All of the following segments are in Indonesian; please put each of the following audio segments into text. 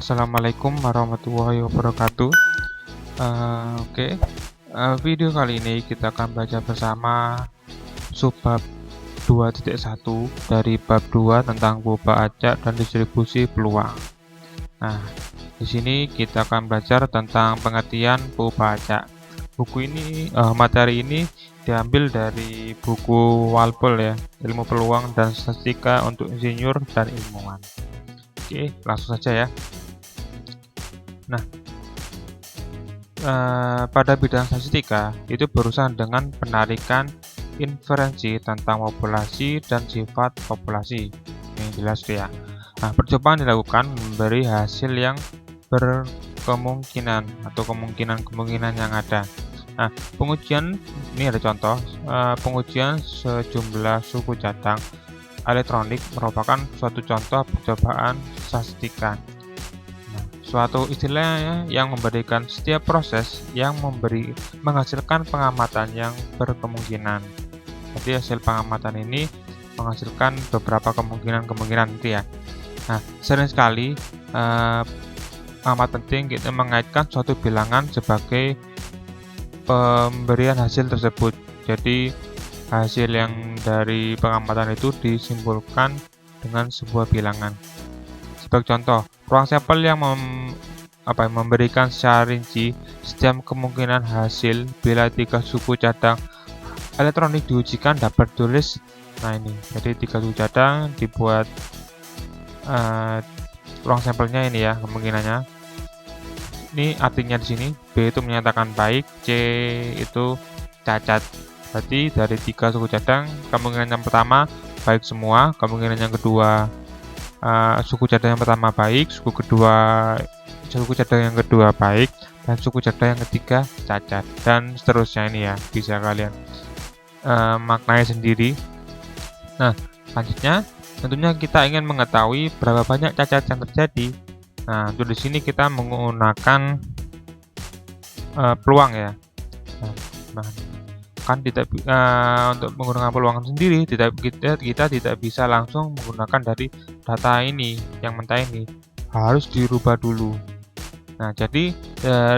Assalamualaikum warahmatullahi wabarakatuh. Video kali ini kita akan belajar bersama subbab 2.1 dari bab 2 tentang poba acak dan distribusi peluang. Nah, di sini kita akan belajar tentang pengertian poba acak. Materi ini diambil dari buku Walpole ya, Ilmu Peluang dan Statistika untuk Insinyur dan Ilmuwan. Oke, langsung saja ya. Nah, pada bidang statistika itu berurusan dengan penarikan inferensi tentang populasi dan sifat populasi yang jelas ya. Nah, percobaan dilakukan memberi hasil yang berkemungkinan atau kemungkinan yang ada. Nah, pengujian ini ada contoh, pengujian sejumlah suku cadang elektronik merupakan suatu contoh percobaan statistika. Nah, suatu istilahnya yang memberikan setiap proses yang menghasilkan pengamatan yang berkemungkinan. Jadi hasil pengamatan ini menghasilkan beberapa kemungkinan itu ya. Nah, sering sekali amat penting kita mengaitkan suatu bilangan sebagai pemberian hasil tersebut. Jadi hasil yang dari pengamatan itu disimpulkan dengan sebuah bilangan. Sebagai contoh, ruang sampel yang memberikan secara rinci setiap kemungkinan hasil bila 3 suku cadang elektronik diujikan dapat tulis. Nah ini, jadi 3 suku cadang dibuat ruang sampelnya ini ya kemungkinannya. Ini artinya di sini B itu menyatakan baik, C itu cacat. Berarti dari 3 suku cadang, kemungkinan yang pertama baik semua, kemungkinan yang kedua suku cadang yang pertama baik, suku cadang yang kedua baik, dan suku cadang yang ketiga cacat, dan seterusnya ini ya, bisa kalian maknai sendiri. Nah, selanjutnya tentunya kita ingin mengetahui berapa banyak cacat yang terjadi. Nah, untuk di sini kita menggunakan peluang ya. Nah, kan untuk menggunakan peluang sendiri kita tidak bisa langsung menggunakan dari data ini yang mentah ini, harus dirubah dulu. Nah, jadi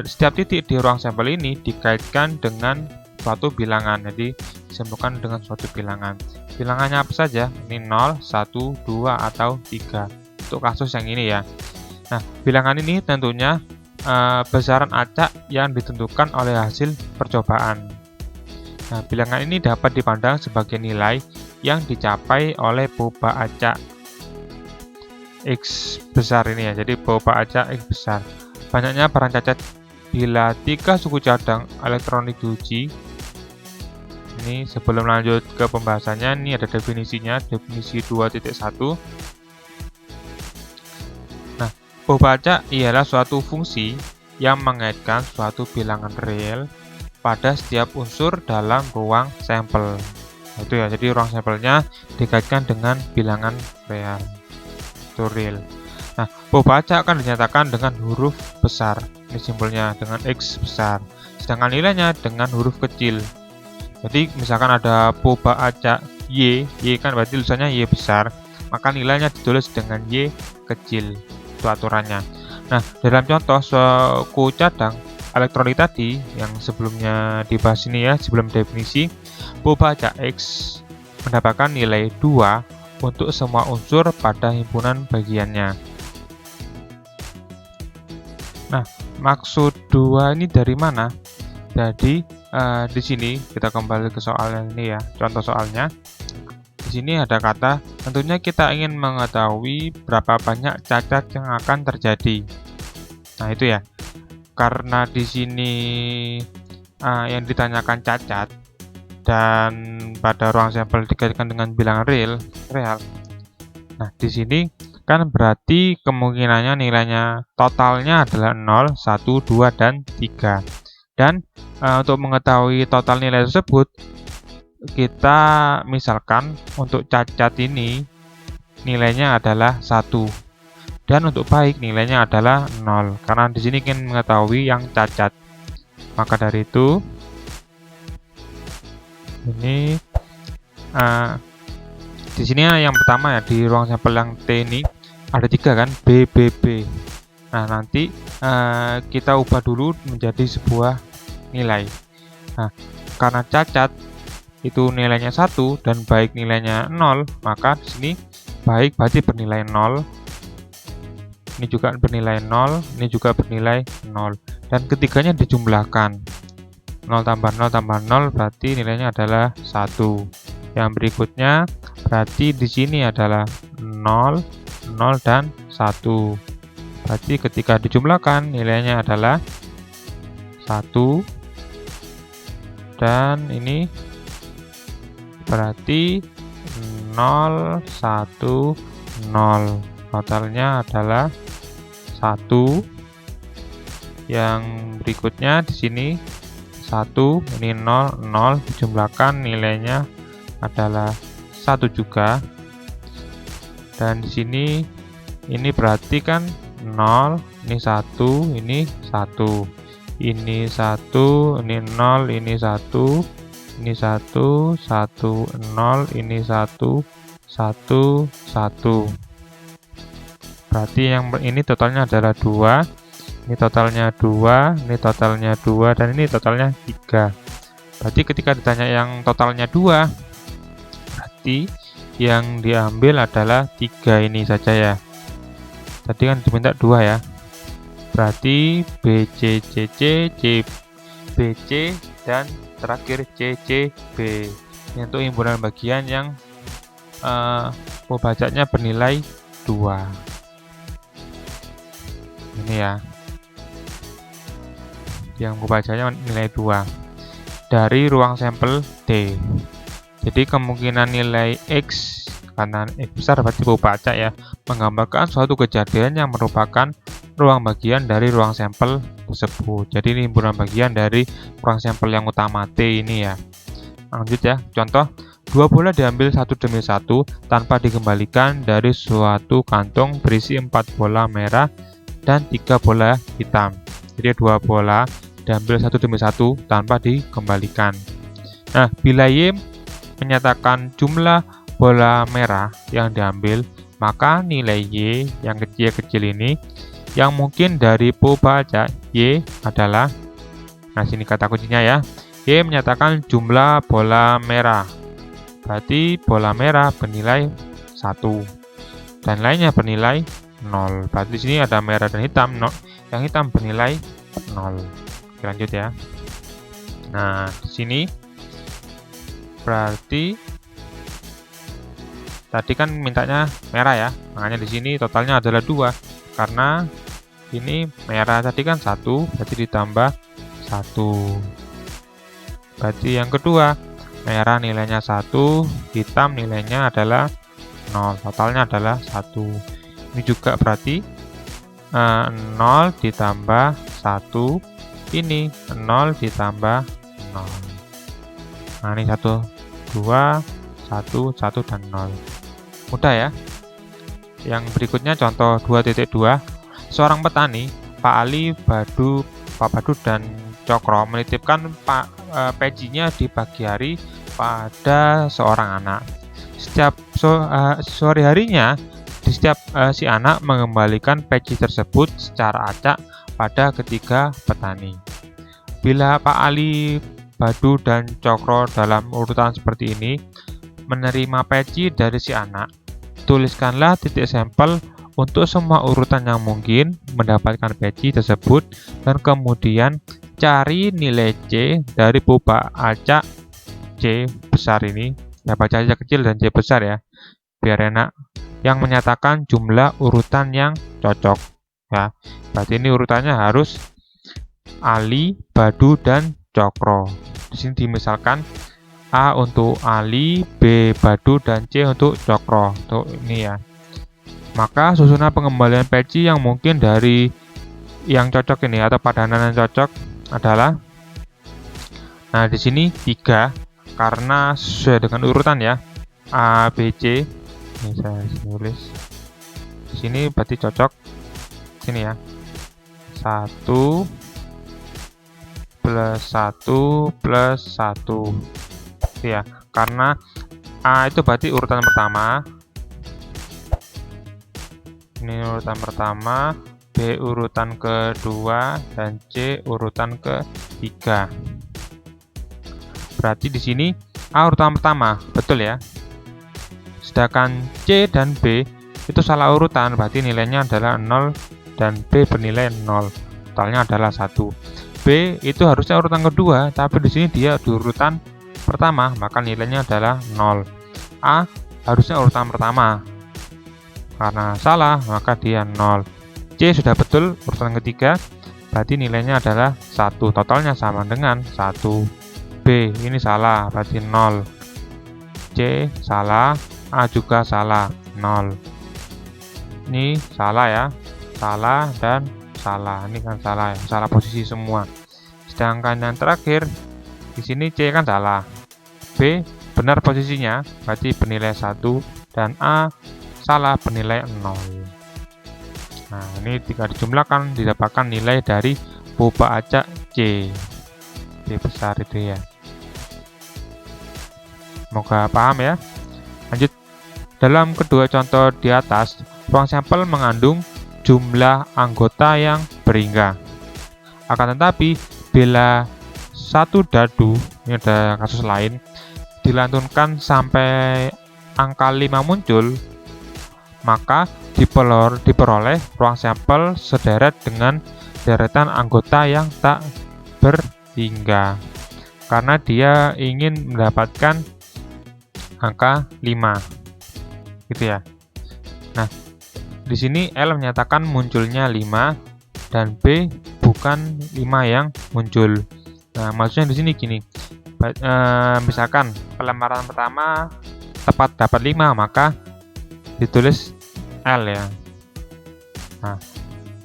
setiap titik di ruang sampel ini dikaitkan dengan suatu bilangan, jadi disimpulkan dengan suatu bilangan. Bilangannya apa saja? Ini 0, 1, 2, atau 3 untuk kasus yang ini ya. Nah, bilangan ini tentunya besaran acak yang ditentukan oleh hasil percobaan. Nah, bilangan ini dapat dipandang sebagai nilai yang dicapai oleh poba acak X besar ini ya. Jadi poba acak X besar. Banyaknya barang cacat bila 3 suku cadang elektronik diuji. Ini sebelum lanjut ke pembahasannya, ini ada definisinya, definisi 2.1. Nah, poba acak ialah suatu fungsi yang mengaitkan suatu bilangan real pada setiap unsur dalam ruang sampel. Itu ya, jadi ruang sampelnya dikaitkan dengan bilangan real. Itu real. Nah, poba acak akan dinyatakan dengan huruf besar. Ini simbolnya dengan X besar. Sedangkan nilainya dengan huruf kecil. Jadi misalkan ada poba acak Y kan berarti tulisannya Y besar, maka nilainya ditulis dengan Y kecil. Itu aturannya. Nah, dalam contoh suku cadang elektronik tadi yang sebelumnya dibahas ini ya, sebelum definisi, poba acak X mendapatkan nilai 2 untuk semua unsur pada himpunan bagiannya. Nah, maksud 2 ini dari mana? Jadi di sini kita kembali ke soal yang ini ya, contoh soalnya. Di sini ada kata, tentunya kita ingin mengetahui berapa banyak cacat yang akan terjadi. Nah, itu ya. Karena di sini yang ditanyakan cacat dan pada ruang sampel dikaitkan dengan bilangan real. Nah, di sini kan berarti kemungkinannya nilainya totalnya adalah 0, 1, 2, dan 3. Dan untuk mengetahui total nilai tersebut, kita misalkan untuk cacat ini nilainya adalah 1. Dan untuk baik nilainya adalah 0, karena di sini ingin mengetahui yang cacat. Maka dari itu ini di sini yang pertama ya, di ruang sampel yang T ini ada 3 kan, B, B, B. Nah, nanti kita ubah dulu menjadi sebuah nilai. Nah, karena cacat itu nilainya 1 dan baik nilainya 0, maka di sini baik berarti bernilai 0, ini juga bernilai 0, ini juga bernilai 0, dan ketiganya dijumlahkan. 0 tambah 0 tambah 0 berarti nilainya adalah 1. Yang berikutnya berarti di sini adalah 0, 0 dan 1. Berarti ketika dijumlahkan nilainya adalah 1, dan ini berarti 0, 1, 0. Totalnya adalah 1. Yang berikutnya di sini 1, ini 0, 0 dijumlahkan nilainya adalah 1 juga. Dan di sini ini berarti kan 0, ini 1, ini 1. Ini 1, ini 0, ini 1, ini 1, 1, 0, ini 1, 1, 1. Berarti yang ini totalnya adalah 2, ini totalnya 2, ini totalnya 2, dan ini totalnya 3. Berarti ketika ditanya yang totalnya 2, berarti yang diambil adalah 3 ini saja ya. Tadi kan diminta 2 ya. Berarti BCCC, CBC, dan terakhir CCB. Ini untuk himpunan bagian yang pembacaannya bernilai 2. Ini ya, yang pembacanya nilai 2 dari ruang sampel D. Jadi kemungkinan nilai X, karena X besar berarti pembaca ya, menggambarkan suatu kejadian yang merupakan ruang bagian dari ruang sampel tersebut. Jadi ini himpunan bagian dari ruang sampel yang utama T ini ya. Lanjut ya, contoh 2 bola diambil satu demi satu tanpa dikembalikan dari suatu kantong berisi 4 bola merah dan 3 bola hitam. Jadi 2 bola diambil satu demi satu tanpa dikembalikan. Nah, bila Y menyatakan jumlah bola merah yang diambil, maka nilai Y yang kecil-kecil ini yang mungkin dari pembaca Y adalah, nah sini kata kuncinya ya, Y menyatakan jumlah bola merah. Berarti bola merah bernilai 1 dan lainnya bernilai 0. Berarti di sini ada merah dan hitam, yang hitam bernilai 0. Oke, lanjut ya. Nah, di sini berarti tadi kan mintanya merah ya, makanya di sini totalnya adalah 2 karena ini merah tadi kan 1, berarti ditambah 1. Berarti yang kedua merah nilainya 1, hitam nilainya adalah 0, totalnya adalah 1. Ini juga berarti 0 ditambah 1, ini 0 ditambah 0. Nah ini 1, 2, 1, 1, dan 0. Mudah ya. Yang berikutnya contoh 2.2. Seorang petani, Pak Ali, Pak Badu, dan Cokro menitipkan pecinya di pagi hari pada seorang anak. Setiap sore harinya, si anak mengembalikan peci tersebut secara acak pada ketiga petani. Bila Pak Ali, Badu, dan Cokro dalam urutan seperti ini menerima peci dari si anak, tuliskanlah titik sampel untuk semua urutan yang mungkin mendapatkan peci tersebut, dan kemudian cari nilai C dari pembaca acak C besar ini, ya baca acak kecil dan C besar ya, biar enak, yang menyatakan jumlah urutan yang cocok ya. Berarti ini urutannya harus Ali, Badu, dan Cokro. Di sini dimisalkan A untuk Ali, B Badu, dan C untuk Cokro. Untuk ini ya. Maka susunan pengembalian peci yang mungkin dari yang cocok ini atau padanan yang cocok adalah, nah di sini 3 karena sesuai dengan urutan ya, A, B, C. Ini saya tulis di sini berarti cocok sini ya, 1 plus 1 plus 1 ya, karena A itu berarti urutan pertama, ini urutan pertama, B B urutan kedua, dan C urutan ketiga. Berarti di sini A urutan pertama, betul ya. Sedangkan C dan B itu salah urutan, berarti nilainya adalah 0 dan B bernilai 0. Totalnya adalah 1. B itu harusnya urutan kedua, tapi di sini dia di urutan pertama, maka nilainya adalah 0. A harusnya urutan pertama. Karena salah, maka dia 0. C sudah betul urutan ketiga, berarti nilainya adalah 1. Totalnya sama dengan 1. B ini salah, berarti 0. C salah, A juga salah, 0. Ini salah ya, salah dan salah. Ini kan salah ya, salah posisi semua. Sedangkan yang terakhir di sini C kan salah, B benar posisinya, berarti bernilai 1, dan A salah bernilai 0. Nah, ini jika dijumlahkan didapatkan nilai dari boba acak C. C besar itu ya. Semoga paham ya. Lanjut, dalam kedua contoh di atas, ruang sampel mengandung jumlah anggota yang berhingga. Akan tetapi, bila satu dadu, ini ada kasus lain, dilantunkan sampai angka 5 muncul, maka diperoleh ruang sampel sederet dengan deretan anggota yang tak berhingga. Karena dia ingin mendapatkan angka 5, gitu ya. Nah, di sini L menyatakan munculnya 5 dan B bukan 5 yang muncul. Nah, maksudnya di sini gini. Misalkan pelemaran pertama tepat dapat 5, maka ditulis L ya. Nah,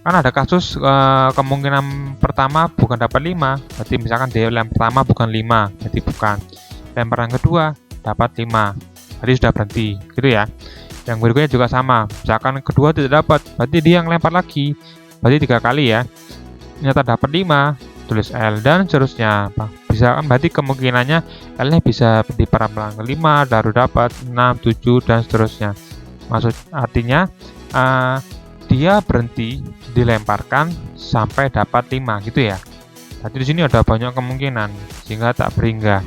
kan ada kasus kemungkinan pertama bukan dapat 5, berarti misalkan dia lem pertama bukan 5, berarti bukan. Lemparan kedua dapat 5, berarti sudah berhenti, gitu ya. Yang berikutnya juga sama, misalkan kedua tidak dapat, berarti dia yang lempar lagi, berarti 3 kali ya. Ternyata dapat 5, tulis L, dan seterusnya. Bisa kan, berarti kemungkinannya L-nya bisa di perambahan ke-5, baru dapat 6, 7, dan seterusnya. Maksud artinya dia berhenti dilemparkan sampai dapat 5, gitu ya. Jadi di sini ada banyak kemungkinan sehingga tak berhingga.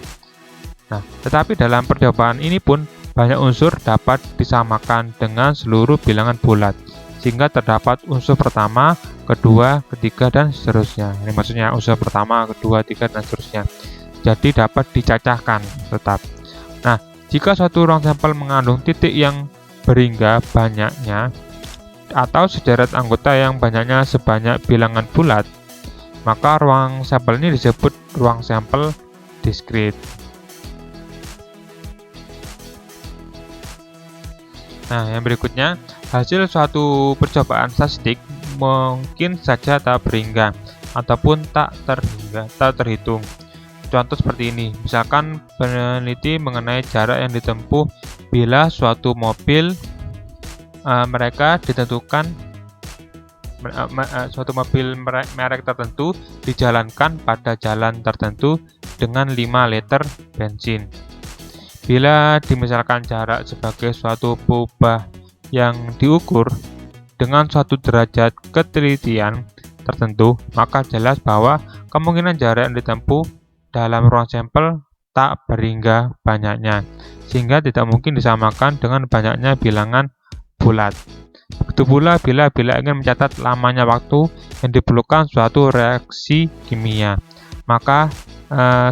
Nah, tetapi dalam percobaan ini pun banyak unsur dapat disamakan dengan seluruh bilangan bulat, sehingga terdapat unsur pertama, kedua, ketiga, dan seterusnya. Ini maksudnya unsur pertama, kedua, ketiga, dan seterusnya. Jadi dapat dicacahkan tetap. Nah, jika suatu ruang sampel mengandung titik yang berhingga banyaknya atau sederet anggota yang banyaknya sebanyak bilangan bulat, maka ruang sampel ini disebut ruang sampel diskrit. Nah, yang berikutnya, hasil suatu percobaan statistik mungkin saja tak berhingga ataupun tak terhitung. Contoh seperti ini, misalkan peneliti mengenai jarak yang ditempuh bila suatu mobil suatu mobil merek tertentu dijalankan pada jalan tertentu dengan 5 liter bensin. Bila dimisalkan jarak sebagai suatu boba yang diukur dengan suatu derajat ketelitian tertentu, maka jelas bahwa kemungkinan jarak yang ditempuh dalam ruang sampel tak berhingga banyaknya, sehingga tidak mungkin disamakan dengan banyaknya bilangan bulat. Begitu pula bila ingin mencatat lamanya waktu yang diperlukan suatu reaksi kimia, maka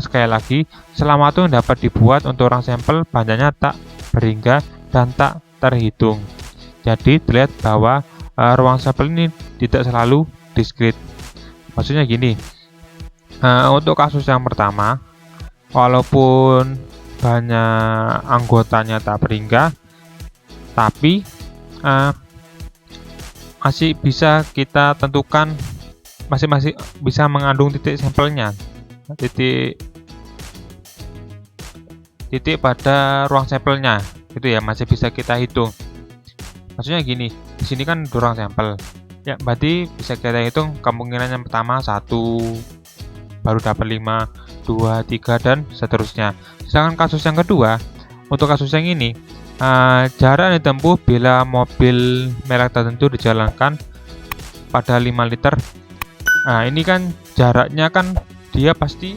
sekali lagi, selama waktu yang dapat dibuat untuk ruang sampel banyaknya tak berhingga dan tak terhitung. Jadi terlihat bahwa ruang sampel ini tidak selalu diskrit. Maksudnya gini, untuk kasus yang pertama, walaupun banyak anggotanya tak berhingga, tapi masih bisa kita tentukan, masih bisa mengandung titik sampelnya, titik pada ruang sampelnya, gitu ya, masih bisa kita hitung. Maksudnya gini, di sini kan ruang sampel, ya berarti bisa kita hitung kemungkinan yang pertama 1, baru dapat 5, 2, 3, dan seterusnya. Sedangkan kasus yang kedua, untuk kasus yang ini, jarak yang ditempuh bila mobil merek tertentu dijalankan pada 5 liter. Nah, ini kan jaraknya kan dia pasti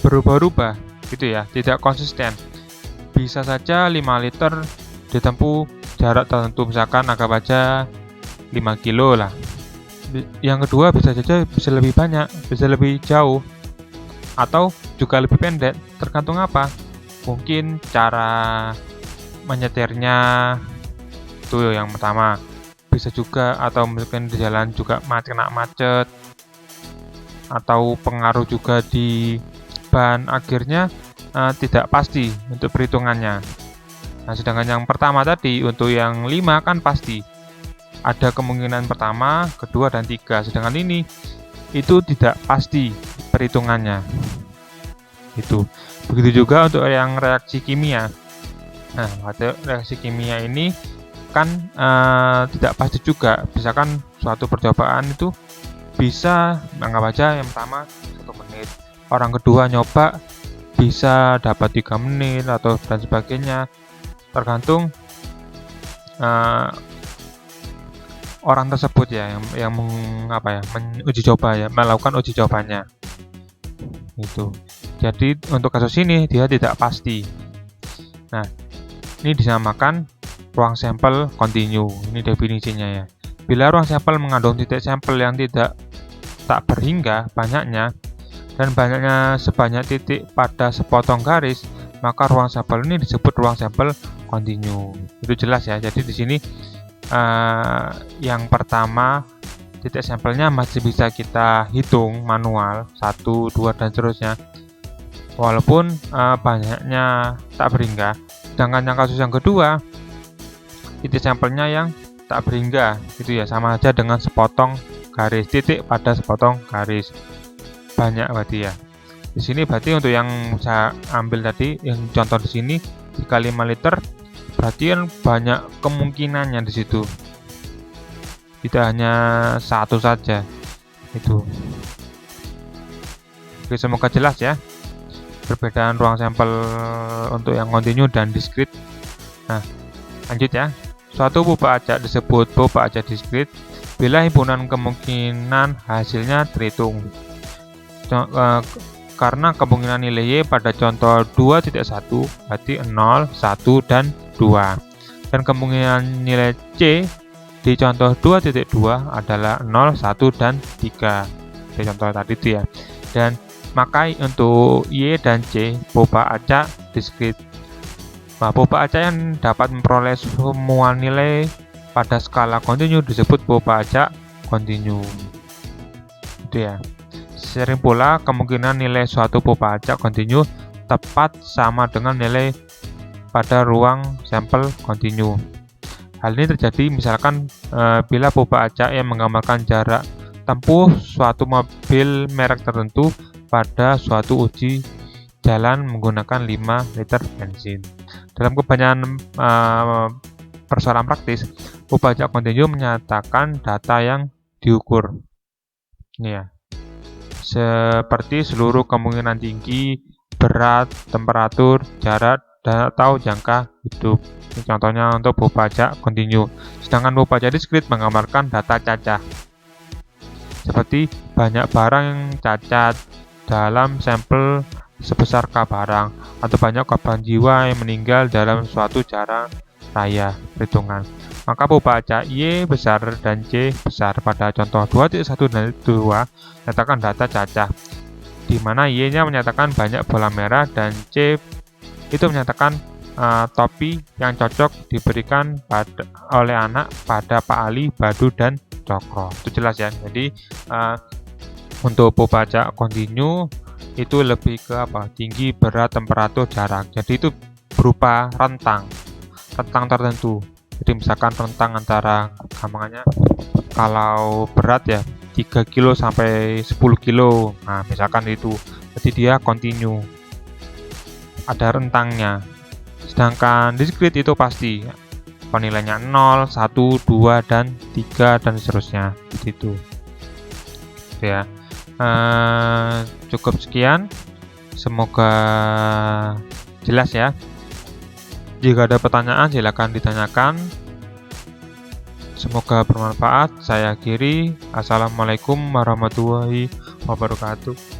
berubah-ubah gitu ya, tidak konsisten. Bisa saja 5 liter ditempuh jarak tertentu, misalkan anggap aja 5 kilo lah. Yang kedua bisa saja bisa lebih banyak, bisa lebih jauh, atau juga lebih pendek, tergantung apa. Mungkin cara menyetirnya itu yang pertama. Bisa juga, atau mungkin di jalan juga kena macet, atau pengaruh juga di ban, akhirnya tidak pasti untuk perhitungannya. Nah, sedangkan yang pertama tadi untuk yang 5 kan pasti. Ada kemungkinan pertama, kedua, dan 3. Sedangkan ini itu tidak pasti perhitungannya. Itu. Begitu juga untuk yang reaksi kimia. Nah, pada reaksi kimia ini kan tidak pasti juga. Misalkan suatu percobaan itu bisa anggap aja yang pertama 1 menit, orang kedua nyoba bisa dapat 3 menit atau dan sebagainya, tergantung orang tersebut ya yang menguji coba ya, melakukan uji cobanya itu. Jadi untuk kasus ini dia tidak pasti. Nah, ini dinamakan ruang sampel kontinu. Ini definisinya ya. Bila ruang sampel mengandung titik sampel yang tak berhingga banyaknya dan banyaknya sebanyak titik pada sepotong garis, maka ruang sampel ini disebut ruang sampel kontinu. Itu jelas ya. Jadi di sini yang pertama titik sampelnya masih bisa kita hitung manual 1, 2, dan seterusnya. Walaupun banyaknya tak berhingga. Sedangkan yang kasus yang kedua, titik sampelnya yang tak berhingga gitu ya, sama aja dengan sepotong garis, titik pada sepotong garis, banyak berarti ya. Di sini berarti untuk yang saya ambil tadi, yang contoh di sini jika 5 liter, berarti kan banyak kemungkinannya di situ, tidak hanya satu saja itu. Oke, semoga jelas ya perbedaan ruang sampel untuk yang kontinu dan diskrit. Nah, lanjut ya. Suatu boba acak disebut boba acak diskrit bila himpunan kemungkinan hasilnya terhitung. Karena kemungkinan nilai Y pada contoh 2.1 berarti 0, 1, dan 2. Dan kemungkinan nilai C di contoh 2.2 adalah 0, 1, dan 3. Di contoh tadi itu ya. Dan maka untuk Y dan C boba acak diskrit. Nah, boba acak yang dapat memperoleh semua nilai pada skala kontinu disebut boba acak kontinu. Itu ya. Sering pula kemungkinan nilai suatu boba acak kontinu tepat sama dengan nilai pada ruang sampel kontinu. Hal ini terjadi misalkan bila boba acak yang menggambarkan jarak tempuh suatu mobil merek tertentu pada suatu uji jalan menggunakan 5 liter bensin. Dalam kebanyakan persoalan praktis, boba acak kontinu menyatakan data yang diukur. Ini ya. Seperti seluruh kemungkinan tinggi, berat, temperatur, jarak, dan atau jangka hidup. Ini contohnya untuk boba acak kontinu. Sedangkan boba acak diskrit menggambarkan data cacah. Seperti banyak barang yang cacat dalam sampel sebesar K barang, atau banyak korban jiwa yang meninggal dalam suatu jalan raya perhitungan. Maka boba acak Y besar dan C besar pada contoh 2.1 dan 2 menyatakan data cacah, di mana Y-nya menyatakan banyak bola merah dan C itu menyatakan topi yang cocok diberikan oleh anak pada Pak Ali, Badu, dan Cokro. Itu jelas ya. Jadi untuk boba acak kontinu itu lebih ke tinggi, berat, temperatur, jarak. Jadi itu berupa rentang tertentu. Jadi misalkan rentang antara gampangannya kalau berat ya 3 kilo sampai 10 kilo. Nah, misalkan itu. Jadi dia kontinu. Ada rentangnya. Sedangkan diskrit itu pasti penilaiannya 0, 1, 2, dan 3 dan seterusnya. Begitu. Ya. Cukup sekian, semoga jelas ya. Jika ada pertanyaan silakan ditanyakan. Semoga bermanfaat. Saya akhiri. Assalamualaikum warahmatullahi wabarakatuh.